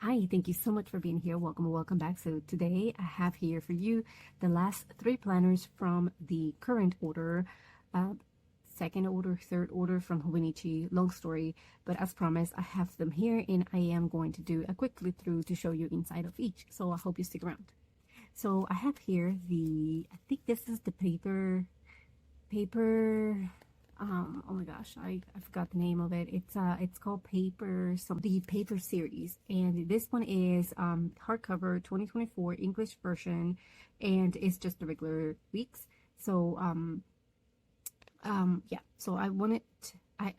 Hi, thank you so much for being here. Welcome back. So today I have here for you the last 3 planners from the current order, second order, third order from Hobonichi. Long story, but as promised, I have them here and I am going to do a quick flip through to show you inside of each. So I hope you stick around. So I have here I think this is the paper, oh my gosh, I forgot the name of it. It's called the paper series, and this one is hardcover 2024 English version, and it's just the regular weeks. So yeah, so I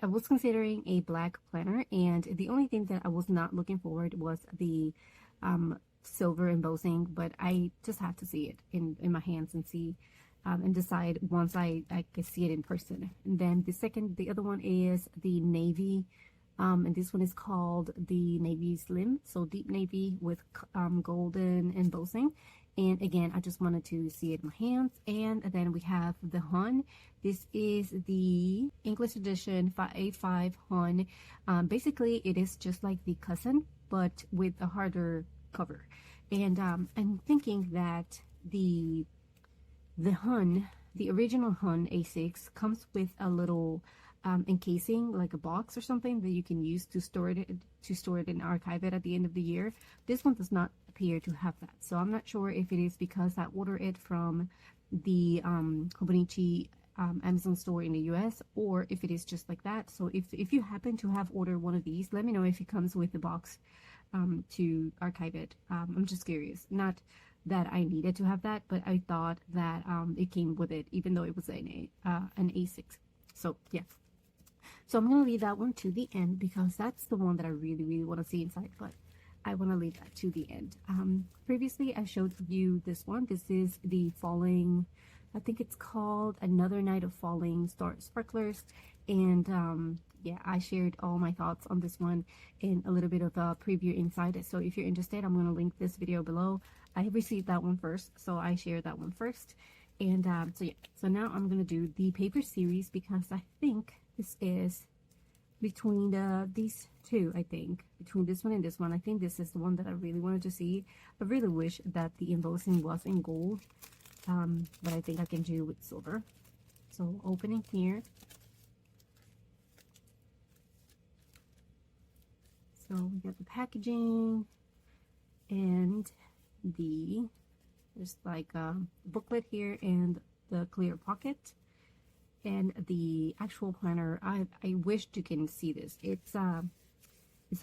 was considering a black planner, and the only thing that I was not looking forward was the silver embossing, but I just had to see it in my hands and see and decide once I could see it in person. And then the other one is the navy, and this one is called the Navy Slim, so deep navy with golden embossing. And again, I just wanted to see it in my hands. And then we have the Hon. This is the English edition A5 Hon. Basically, it is just like the cousin, but with a harder cover. And I'm thinking that the Hon, the original Hon A6, comes with a little encasing, like a box or something that you can use to store it and archive it at the end of the year. This one does not appear to have that, so I'm not sure if it is because I ordered it from the Hobonichi Amazon store in the US, or if it is just like that. So if you happen to have ordered one of these, let me know if it comes with the box to archive it. I'm just curious. Not that I needed to have that, but I thought that it came with it, even though it was an A6. So yeah, so I'm gonna leave that one to the end because that's the one that I really want to see inside, but I want to leave that to the end. Previously I showed you this one. This is the falling, I think it's called Another Night of Falling Star Sparklers, and yeah, I shared all my thoughts on this one in a little bit of a preview inside it. So if you're interested, I'm going to link this video below. I received that one first, so I shared that one first. And so yeah, so now I'm going to do the paper series because I think this is between these two. I think between this one and this one, I think this is the one that I really wanted to see. I really wish that the embossing was in gold, but I think I can do with silver. So opening here. So we got the packaging and there's like a booklet here and the clear pocket and the actual planner. I wish you can see this. It's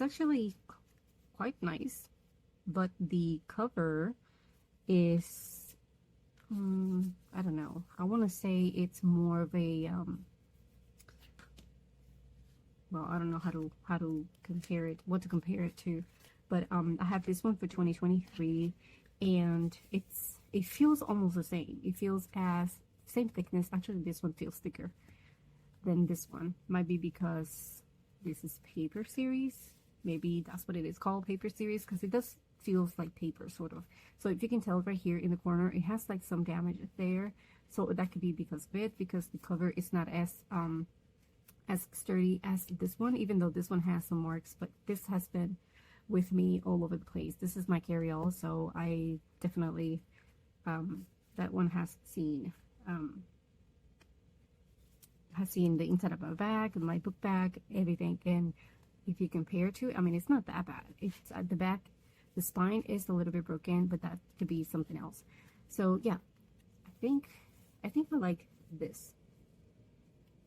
actually quite nice, but the cover is I don't know. I want to say it's more of a well, I don't know how to compare it, what to compare it to, but I have this one for 2023, and it feels almost the same. It feels as same thickness. Actually, this one feels thicker than this one. Might be because this is paper series. Maybe that's what it is called, paper series, because it does feels like paper sort of. So if you can tell right here in the corner, it has like some damage there. So that could be because of it, because the cover is not as sturdy as this one, even though this one has some marks, but this has been with me all over the place. This is my carry-all, so I definitely that one has seen the inside of my bag, my book bag, everything. And if you compare to, I mean, it's not that bad. It's at the back, the spine is a little bit broken, but that could be something else. So yeah, I think I like this.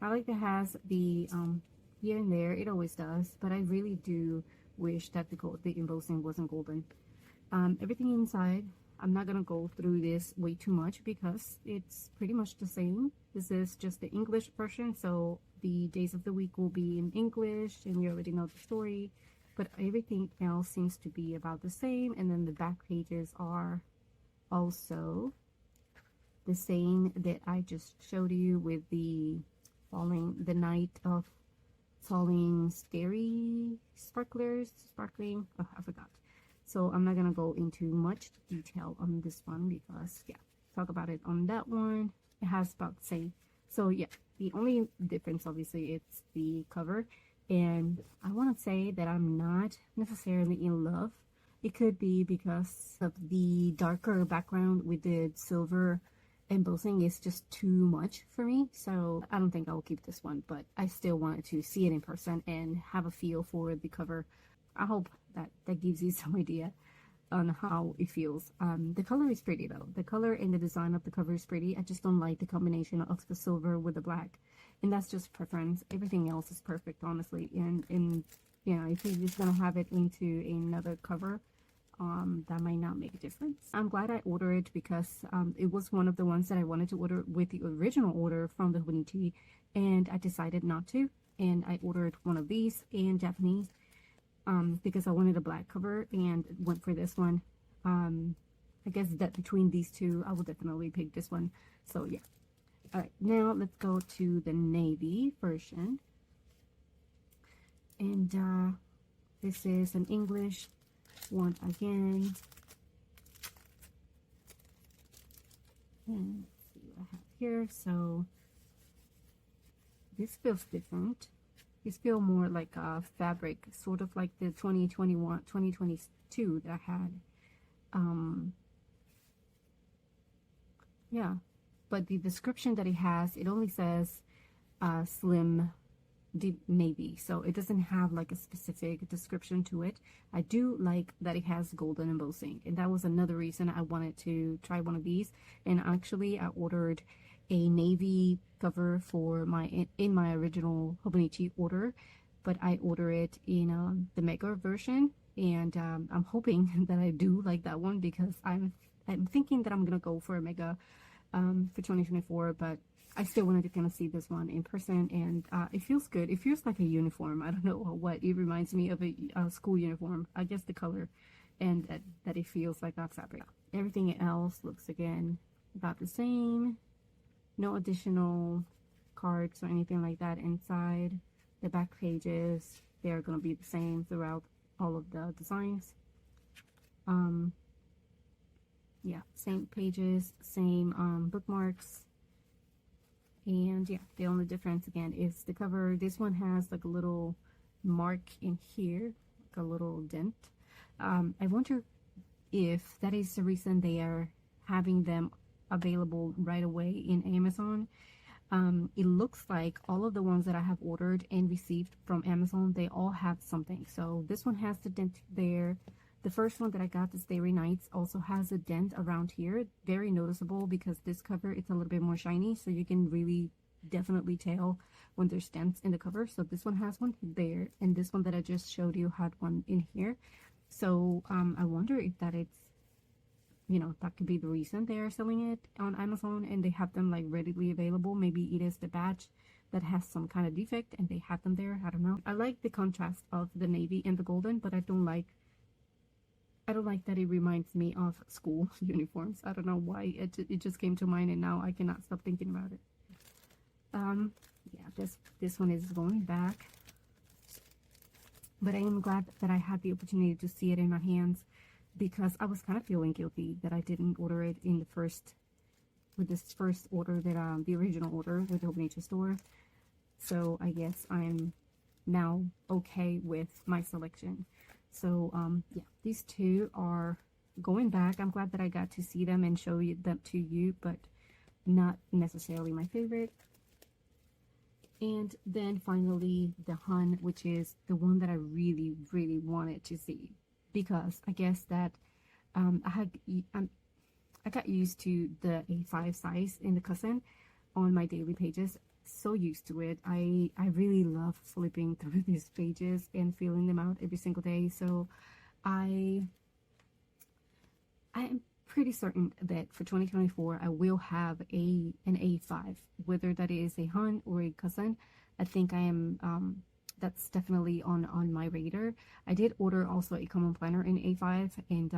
I like that it has the here and there, it always does, but I really do wish that the embossing wasn't golden. Everything inside, I'm not gonna go through this way too much because it's pretty much the same. This is just the English version, so the days of the week will be in English, and we already know the story, but everything else seems to be about the same. And then the back pages are also the same that I just showed you, with the night of falling scary sparkling, oh, I forgot. So I'm not gonna go into much detail on this one because yeah, talk about it on that one. It has about the same. So yeah, the only difference obviously it's the cover, and I want to say that I'm not necessarily in love It could be because of the darker background with the silver embossing is just too much for me, so I don't think I'll keep this one, but I still wanted to see it in person and have a feel for the cover. I hope that gives you some idea on how it feels. The color is pretty though. The color and the design of the cover is pretty. I just don't like the combination of the silver with the black, and that's just preference. Everything else is perfect, honestly. And you know, if you're just gonna have it into another cover, that might not make a difference. I'm glad I ordered it because it was one of the ones that I wanted to order with the original order from the Hobonichi, and I decided not to, and I ordered one of these in Japanese because I wanted a black cover and went for this one. I guess that between these two, I will definitely pick this one. So yeah. Alright, now let's go to the navy version. And this is an English one again. And let's see what I have here. So this feels different. This feels more like a fabric, sort of like the 2022 that I had. Yeah, but the description that it has, it only says slim deep navy, so it doesn't have like a specific description to it. I do like that it has golden embossing, and that was another reason I wanted to try one of these. And actually I ordered a navy cover for my in my original Hobonichi order, but I order it in the mega version, and I'm hoping that I do like that one, because I'm thinking that I'm gonna go for a mega for 2024, but I still wanted to kind of see this one in person, and it feels good. It feels like a uniform. I don't know what it reminds me of, a school uniform. I guess the color, and that it feels like a fabric. Everything else looks again about the same. No additional cards or anything like that inside. The back pages, they are going to be the same throughout all of the designs. Yeah, same pages, same bookmarks. And yeah, the only difference again is the cover. This one has like a little mark in here, like a little dent. I wonder if that is the reason they are having them available right away in Amazon. It looks like all of the ones that I have ordered and received from Amazon, they all have something. So this one has the dent there. The first one that I got, the Starry Nights, also has a dent around here. Very noticeable, because this cover, it's a little bit more shiny, so you can really definitely tell when there's dents in the cover. So this one has one there, and this one that I just showed you had one in here. So I wonder if that it's, you know, that could be the reason they are selling it on Amazon and they have them like readily available. Maybe it is the batch that has some kind of defect and they have them there. I don't know. I like the contrast of the navy and the golden, but I don't like that it reminds me of school uniforms. I don't know why it just came to mind, and now I cannot stop thinking about it. Yeah, this one is going back, but I am glad that I had the opportunity to see it in my hands, because I was kind of feeling guilty that I didn't order it in the first order, that the original order with the Hobonichi store. So I guess I'm now okay with my selection. So yeah, these two are going back. I'm glad that I got to see them and show them to you, but not necessarily my favorite. And then finally the Hon, which is the one that I really wanted to see, because I guess that I got used to the A5 size in the cousin on my daily pages. So used to it. I really love flipping through these pages and filling them out every single day. So I am pretty certain that for 2024 I will have an A5, whether that is a Hon or a cousin. I think I am that's definitely on my radar. I did order also a common planner in A5, and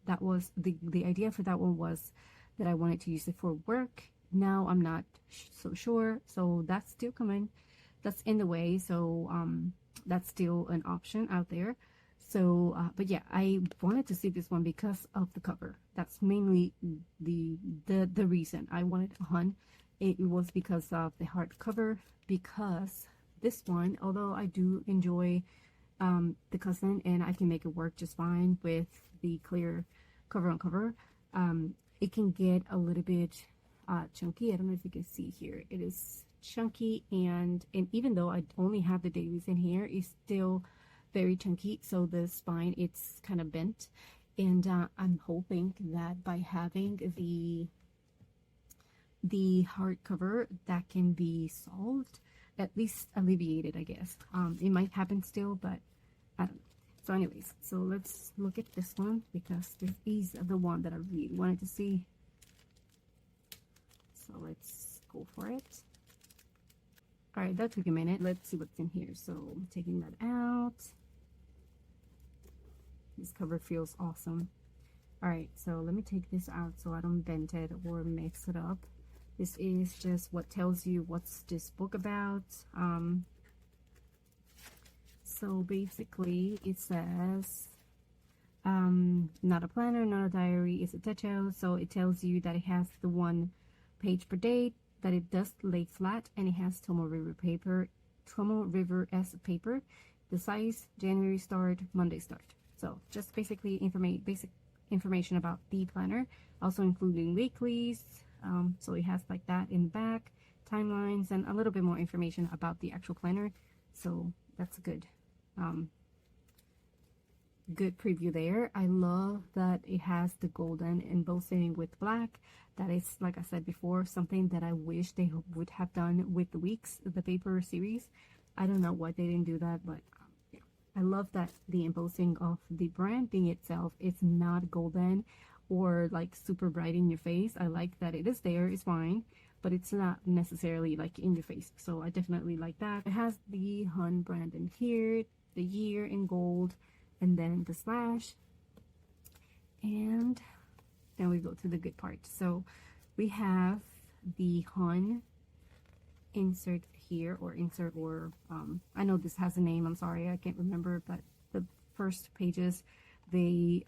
that was the idea for that one was that I wanted to use it for work. Now I'm not so sure, so that's still coming. That's in the way, so that's still an option out there. So but yeah, I wanted to see this one because of the cover. That's mainly the reason I wanted a Hon. It was because of the hardcover, because this one, although I do enjoy the cousin, and I can make it work just fine with the clear cover on cover. It can get a little bit chunky. I don't know if you can see here. It is chunky, and even though I only have the dailies in here, it's still very chunky. So the spine, it's kind of bent, and I'm hoping that by having the hardcover, that can be solved, at least alleviated, I guess. It might happen still, but I don't know. So anyways, so let's look at this one, because this is the one that I really wanted to see. So let's go for it. All right, that took a minute. Let's see what's in here. So I'm taking that out. This cover feels awesome. All right, so let me take this out so I don't bend it or mix it up. This is just what tells you what's this book about. So basically it says, not a planner, not a diary, it's a techo. So it tells you that it has the 1 page per day, that it does lay flat, and it has Tomoe River paper, Tomoe River S paper, the size, January start, Monday start. So just basically basic information about the planner, also including weeklies. So it has like that in the back, timelines, and a little bit more information about the actual planner. So that's a good preview there. I love that it has the golden embossing with black. That is, like I said before, something that I wish they would have done with the weeks, the paper series. I don't know why they didn't do that, but yeah. I love that the embossing of the branding itself is not golden or like super bright in your face. I like that it is there, it's fine, but it's not necessarily like in your face. So I definitely like that. It has the Hon brand in here, the year in gold, and then the slash. And then we go to the good part. So we have the Hon insert here, or insert, or I know this has a name, I'm sorry, I can't remember, but the first pages, they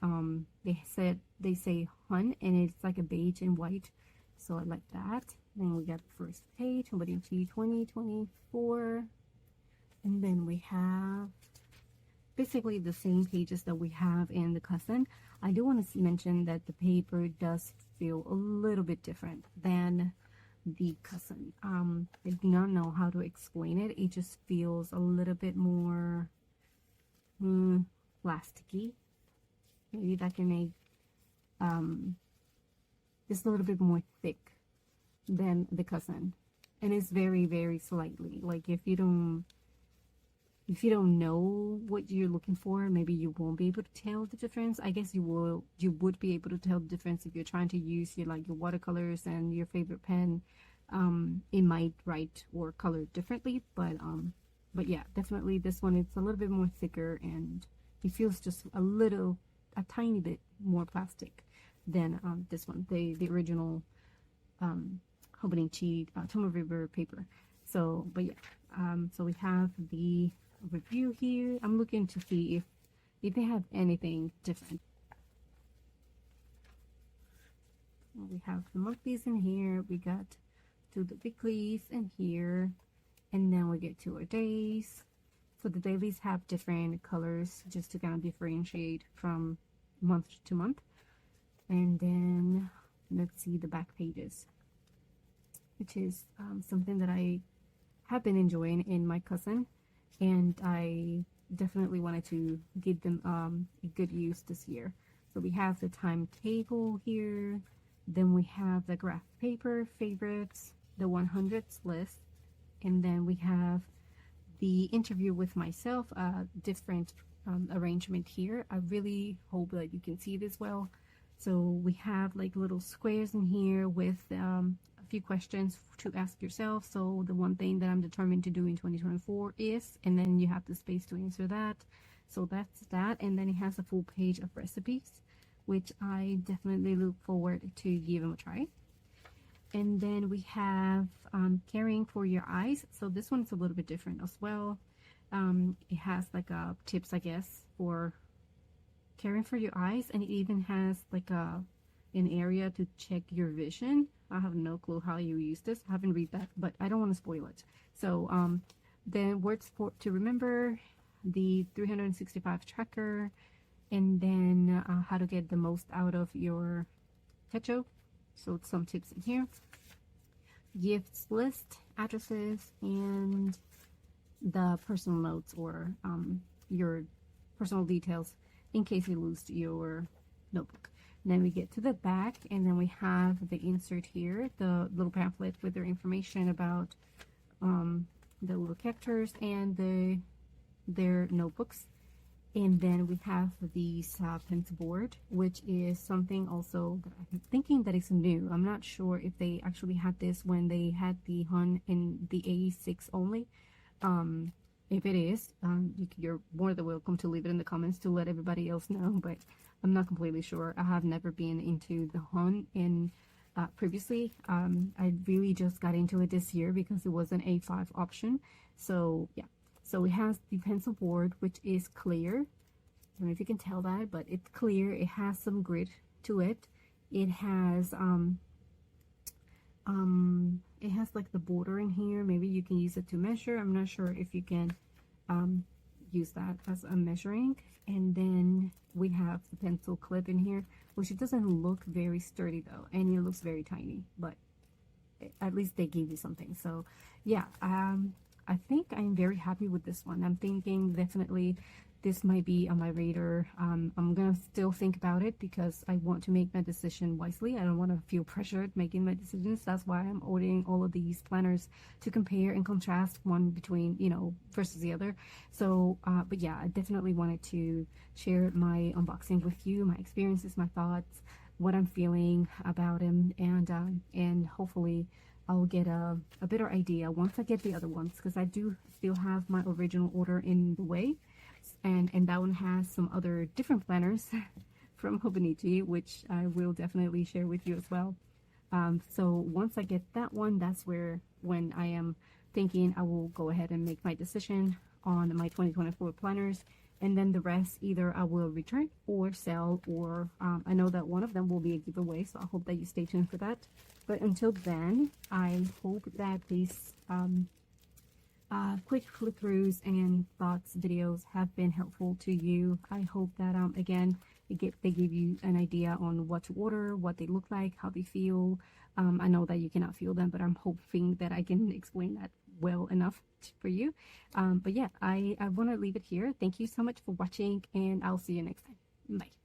say Hon, and it's like a beige and white, so I like that. Then we got the first page, Hobonichi 2024, and then we have basically the same pages that we have in the cousin. I do want to mention that the paper does feel a little bit different than the cousin. I do not know how to explain it. It just feels a little bit more plasticky. Maybe that can make just a little bit more thick than the cousin, and it's very, very slightly, like if you don't know what you're looking for, maybe you won't be able to tell the difference. I guess you would be able to tell the difference if you're trying to use your watercolors and your favorite pen. It might write or color differently, but yeah, definitely this one, it's a little bit more thicker, and it feels just a tiny bit more plastic than this one, the original Hobonichi Tomoe River paper. So, but yeah, so we have the review here. I'm looking to see if they have anything different. We have the monthlies in here, we got to the weeklies in here, and then we get to our days. So the dailies have different colors just to kind of differentiate from month to month. And then let's see the back pages, which is something that I have been enjoying in my cousin, and I definitely wanted to give them a good use this year. So we have the timetable here, then we have the graph paper favorites, the 100s list, and then we have the interview with myself, different arrangement here. I really hope that you can see this well. So we have like little squares in here with a few questions to ask yourself. So the one thing that I'm determined to do in 2024 is, and then you have the space to answer that. So that's that. And then it has a full page of recipes, which I definitely look forward to give them a try. And then we have caring for your eyes. So this one's a little bit different as well. It has like tips, I guess, for caring for your eyes, and it even has like an area to check your vision. I have no clue how you use this. I haven't read that, but I don't want to spoil it. So then words to remember, the 365 tracker, and then how to get the most out of your xoxo. So some tips in here. Gifts list, addresses, and the personal notes, or your personal details in case you lose your notebook. And then we get to the back, and then we have the insert here, the little pamphlet with their information about the little characters and their notebooks. And then we have these pencil board, which is something also that I'm thinking that is new. I'm not sure if they actually had this when they had the Hon in the A6 only. If it is, you're more than welcome to leave it in the comments to let everybody else know, but I'm not completely sure. I have never been into the Hon in previously. I really just got into it this year because it was an A5 option. So yeah. So it has the pencil board, which is clear. I don't know if you can tell that, but it's clear. It has some grit to it. It has like the border in here. Maybe you can use it to measure. I'm not sure if you can use that as a measuring. And then we have the pencil clip in here, which it doesn't look very sturdy though, and it looks very tiny, but at least they gave you something. So yeah, I think I'm very happy with this one. I'm thinking definitely this might be on my radar. I'm gonna still think about it because I want to make my decision wisely. I don't want to feel pressured making my decisions. That's why I'm ordering all of these planners to compare and contrast one between, you know, versus the other. So but yeah, I definitely wanted to share my unboxing with you, my experiences, my thoughts, what I'm feeling about them, and hopefully I'll get a better idea once I get the other ones, because I do still have my original order in the way, and that one has some other different planners from Hobonichi, which I will definitely share with you as well. So once I get that one, that's when I am thinking I will go ahead and make my decision on my 2024 planners, and then the rest either I will return or sell, or I know that one of them will be a giveaway, so I hope that you stay tuned for that. But until then, I hope that these quick flip-throughs and thoughts videos have been helpful to you. I hope that again they give you an idea on what to order, what they look like, how they feel. I know that you cannot feel them, but I'm hoping that I can explain that well enough for you. But yeah, I want to leave it here. Thank you so much for watching, and I'll see you next time. Bye.